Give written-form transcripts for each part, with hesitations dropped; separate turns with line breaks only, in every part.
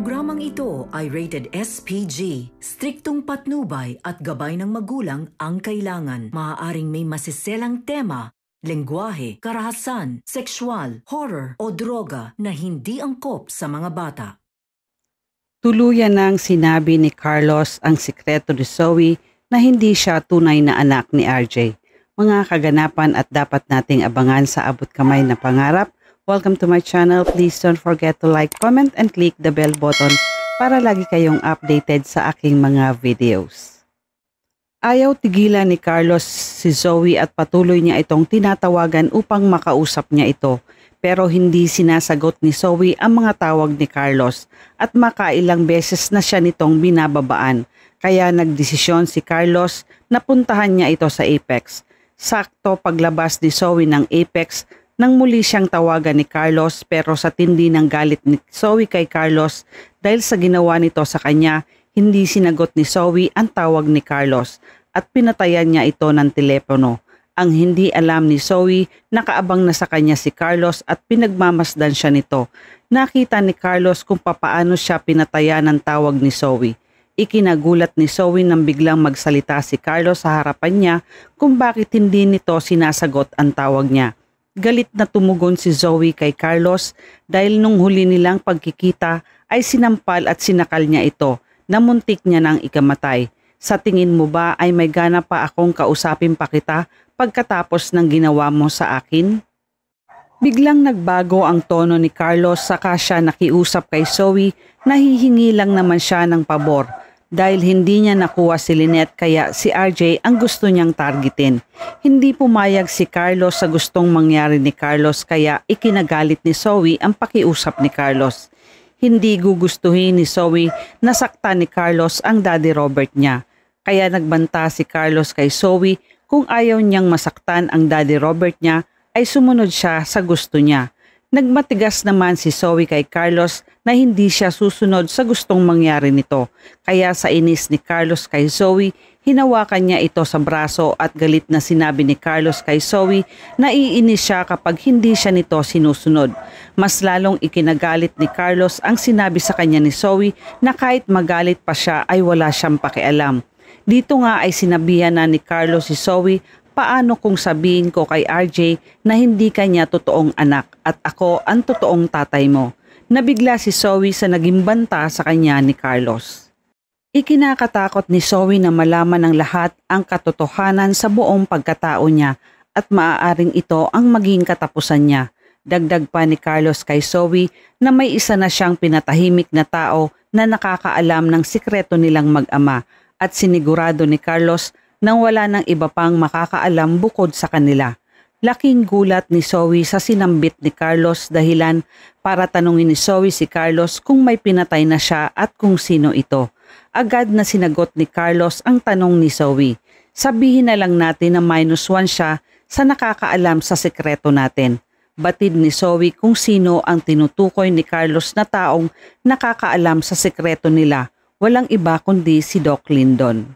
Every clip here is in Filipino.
Programang ito ay rated SPG. Striktong patnubay at gabay ng magulang ang kailangan. Maaaring may masiselang tema, lengguwahe, karahasan, sexual, horror o droga na hindi angkop sa mga bata.
Tuluyan nang sinabi ni Carlos ang sikreto ni Zoe na hindi siya tunay na anak ni RJ. Mga kaganapan at dapat nating abangan sa abot kamay na pangarap. Welcome to my channel. Please don't forget to like, comment, and click the bell button para lagi kayong updated sa aking mga videos. Ayaw tigilan ni Carlos si Zoe at patuloy niya itong tinatawagan upang makausap niya ito. Pero hindi sinasagot ni Zoe ang mga tawag ni Carlos at makailang beses na siya nitong binababaan. Kaya nagdesisyon si Carlos na puntahan niya ito sa Apex. Sakto paglabas ni Zoe ng Apex, nang muli siyang tawagan ni Carlos pero sa tindi ng galit ni Zoe kay Carlos dahil sa ginawa nito sa kanya, hindi sinagot ni Zoe ang tawag ni Carlos at pinatayan niya ito ng telepono. Ang hindi alam ni Zoe, nakaabang na sa kanya si Carlos at pinagmamasdan siya nito. Nakita ni Carlos kung papaano siya pinatayan ng tawag ni Zoe. Ikinagulat ni Zoe nang biglang magsalita si Carlos sa harapan niya kung bakit hindi nito sinasagot ang tawag niya. Galit na tumugon si Zoe kay Carlos dahil nung huli nilang pagkikita ay sinampal at sinakal niya ito na muntik niya nang ikamatay. Sa tingin mo ba ay may gana pa akong kausapin pa kita pagkatapos ng ginawa mo sa akin? Biglang nagbago ang tono ni Carlos saka siya nakiusap kay Zoe na hihingi lang naman siya ng pabor. Dahil hindi niya nakuha si Lynette kaya si RJ ang gusto niyang targetin. Hindi pumayag si Carlos sa gustong mangyari ni Carlos kaya ikinagalit ni Zoe ang pakiusap ni Carlos. Hindi gugustuhin ni Zoe na saktan ni Carlos ang Daddy Robert niya. Kaya nagbanta si Carlos kay Zoe kung ayaw niyang masaktan ang Daddy Robert niya ay sumunod siya sa gusto niya. Nagmatigas naman si Zoe kay Carlos na hindi siya susunod sa gustong mangyari nito. Kaya sa inis ni Carlos kay Zoe, hinawakan niya ito sa braso at galit na sinabi ni Carlos kay Zoe na iinis siya kapag hindi siya nito sinusunod. Mas lalong ikinagalit ni Carlos ang sinabi sa kanya ni Zoe na kahit magalit pa siya ay wala siyang pakialam. Dito nga ay sinabihan na ni Carlos si Zoe, paano kung sabihin ko kay RJ na hindi kanya totoong anak at ako ang totoong tatay mo? Nabigla si Zoe sa naging banta sa kanya ni Carlos. Ikinakatakot ni Zoe na malaman ng lahat ang katotohanan sa buong pagkatao niya at maaaring ito ang maging katapusan niya. Dagdag pa ni Carlos kay Zoe na may isa na siyang pinatahimik na tao na nakakaalam ng sikreto nilang mag-ama at sinigurado ni Carlos nang wala ng iba pang makakaalam bukod sa kanila. Laking gulat ni Zoe sa sinambit ni Carlos dahilan para tanungin ni Zoe si Carlos kung may pinatay na siya at kung sino ito. Agad na sinagot ni Carlos ang tanong ni Zoe. Sabihin na lang natin na -1 siya sa nakakaalam sa sekreto natin. Batid ni Zoe kung sino ang tinutukoy ni Carlos na taong nakakaalam sa sekreto nila. Walang iba kundi si Doc Lyndon.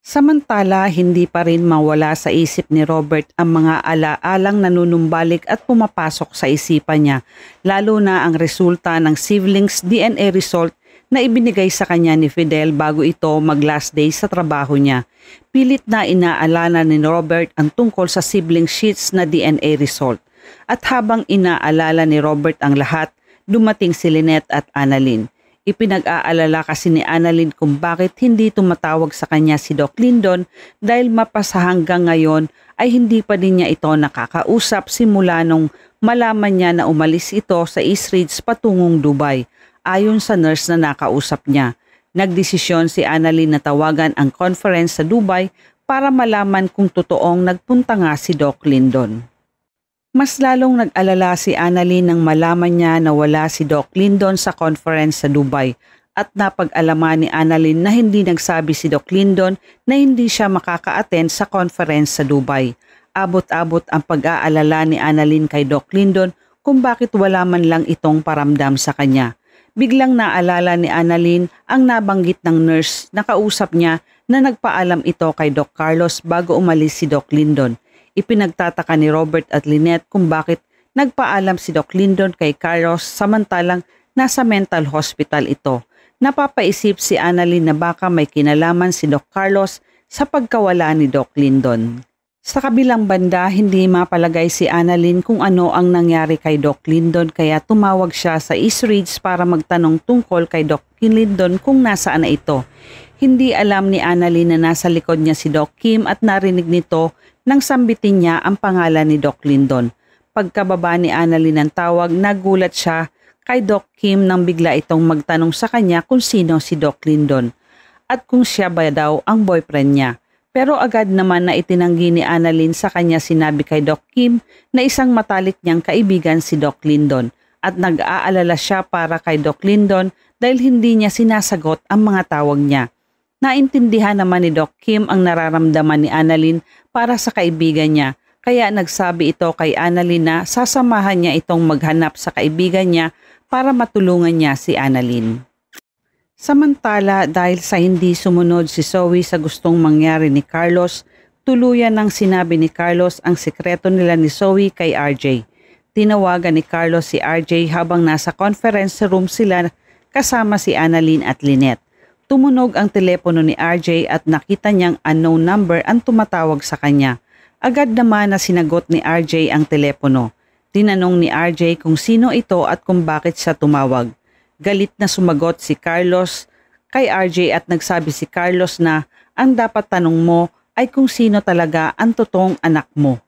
Samantala, hindi pa rin mawala sa isip ni Robert ang mga alaalang nanunumbalik at pumapasok sa isipan niya, lalo na ang resulta ng siblings DNA result na ibinigay sa kanya ni Fidel bago ito mag-last day sa trabaho niya. Pilit na inaalala ni Robert ang tungkol sa sibling sheets na DNA result. At habang inaalala ni Robert ang lahat, dumating si Lynette at Annalyn. Ipinag-aalala kasi ni Annalyn kung bakit hindi tumatawag sa kanya si Doc Lyndon dahil mapasa hanggang ngayon ay hindi pa din niya ito nakakausap simula nung malaman niya na umalis ito sa East Ridge patungong Dubai ayon sa nurse na nakausap niya. Nagdesisyon si Annalyn na tawagan ang conference sa Dubai para malaman kung totoong nagpunta nga si Doc Lyndon. Mas lalong nag-alala si Annalyn nang malaman niya na wala si Doc Lyndon sa conference sa Dubai at napag-alaman ni Annalyn na hindi nagsabi si Doc Lyndon na hindi siya makaka-attend sa conference sa Dubai. Abot-abot ang pag-aalala ni Annalyn kay Doc Lyndon kung bakit wala man lang itong paramdam sa kanya. Biglang naalala ni Annalyn ang nabanggit ng nurse na kausap niya na nagpaalam ito kay Doc Carlos bago umalis si Doc Lyndon. Ipinagtataka ni Robert at Lynette kung bakit nagpaalam si Doc Lyndon kay Carlos samantalang nasa mental hospital ito. Napapaisip si Annalyn na baka may kinalaman si Doc Carlos sa pagkawala ni Doc Lyndon. Sa kabilang banda, hindi mapalagay si Annalyn kung ano ang nangyari kay Doc Lyndon kaya tumawag siya sa East Ridge para magtanong tungkol kay Doc Lyndon kung nasaan na ito. Hindi alam ni Annalyn na nasa likod niya si Doc Kim at narinig nito nang sambitin niya ang pangalan ni Doc Lyndon. Pagkababa ni Annalyn ng tawag, nagulat siya kay Doc Kim nang bigla itong magtanong sa kanya kung sino si Doc Lyndon at kung siya ba daw ang boyfriend niya. Pero agad naman na itinanggi ni Annalyn sa kanya sinabi kay Doc Kim na isang matalik niyang kaibigan si Doc Lyndon at nag-aalala siya para kay Doc Lyndon dahil hindi niya sinasagot ang mga tawag niya. Naintindihan naman ni Doc Kim ang nararamdaman ni Annalyn para sa kaibigan niya kaya nagsabi ito kay Annalyn na sasamahan niya itong maghanap sa kaibigan niya para matulungan niya si Annalyn. Samantala, dahil sa hindi sumunod si Zoe sa gustong mangyari ni Carlos, tuluyan nang sinabi ni Carlos ang sikreto nila ni Zoe kay RJ. Tinawagan ni Carlos si RJ habang nasa conference room sila kasama si Annalyn at Lynette. Tumunog ang telepono ni RJ at nakita niyang unknown number ang tumatawag sa kanya. Agad naman na sinagot ni RJ ang telepono. Tinanong ni RJ kung sino ito at kung bakit siya tumawag. Galit na sumagot si Carlos kay RJ at nagsabi si Carlos na ang dapat tanong mo ay kung sino talaga ang totoong anak mo.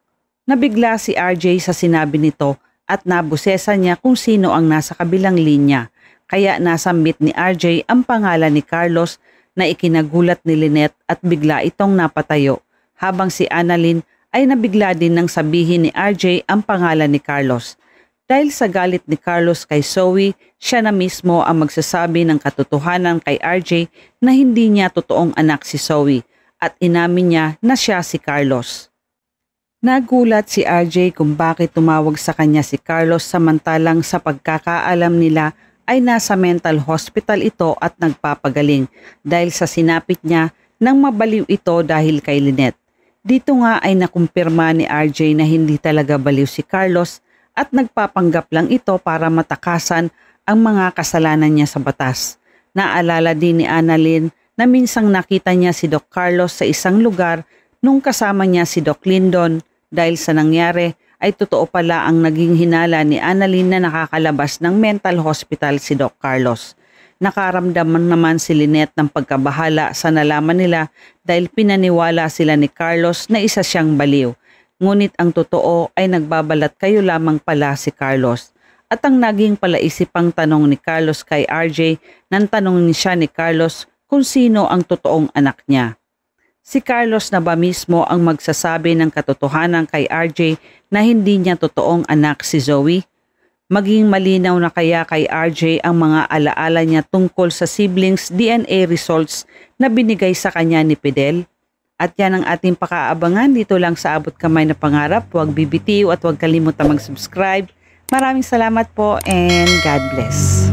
Nabigla si RJ sa sinabi nito at nabusesan niya kung sino ang nasa kabilang linya. Kaya nasambit ni RJ ang pangalan ni Carlos na ikinagulat ni Lynette at bigla itong napatayo. Habang si Annalyn ay nabigla din nang sabihin ni RJ ang pangalan ni Carlos. Dahil sa galit ni Carlos kay Zoe, siya na mismo ang magsasabi ng katotohanan kay RJ na hindi niya totoong anak si Zoe at inamin niya na siya si Carlos. Nagulat si RJ kung bakit tumawag sa kanya si Carlos samantalang sa pagkakaalam nila ay nasa mental hospital ito at nagpapagaling dahil sa sinapit niya nang mabaliw ito dahil kay Lynette. Dito nga ay nakumpirma ni RJ na hindi talaga baliw si Carlos at nagpapanggap lang ito para matakasan ang mga kasalanan niya sa batas. Naalala din ni Annalyn na minsang nakita niya si Doc Carlos sa isang lugar nung kasama niya si Doc Lyndon. Dahil sa nangyari ay totoo pala ang naging hinala ni Annalyn na nakakalabas ng mental hospital si Doc Carlos. Nakaramdaman naman si Lynette ng pagkabahala sa nalaman nila dahil pinaniwala sila ni Carlos na isa siyang baliw. Ngunit ang totoo ay nagbabalat kayo lamang pala si Carlos. At ang naging palaisipang tanong ni Carlos kay RJ nang tanong siya ni Carlos kung sino ang totoong anak niya. Si Carlos na ba mismo ang magsasabi ng katotohanan kay RJ na hindi niya totoong anak si Zoe? Maging malinaw na kaya kay RJ ang mga alaala niya tungkol sa siblings DNA results na binigay sa kanya ni Fidel? At yan ang ating pakaabangan dito lang sa Abot Kamay na Pangarap. Huwag bibitiw at huwag kalimutan mag-subscribe. Maraming salamat po and God bless.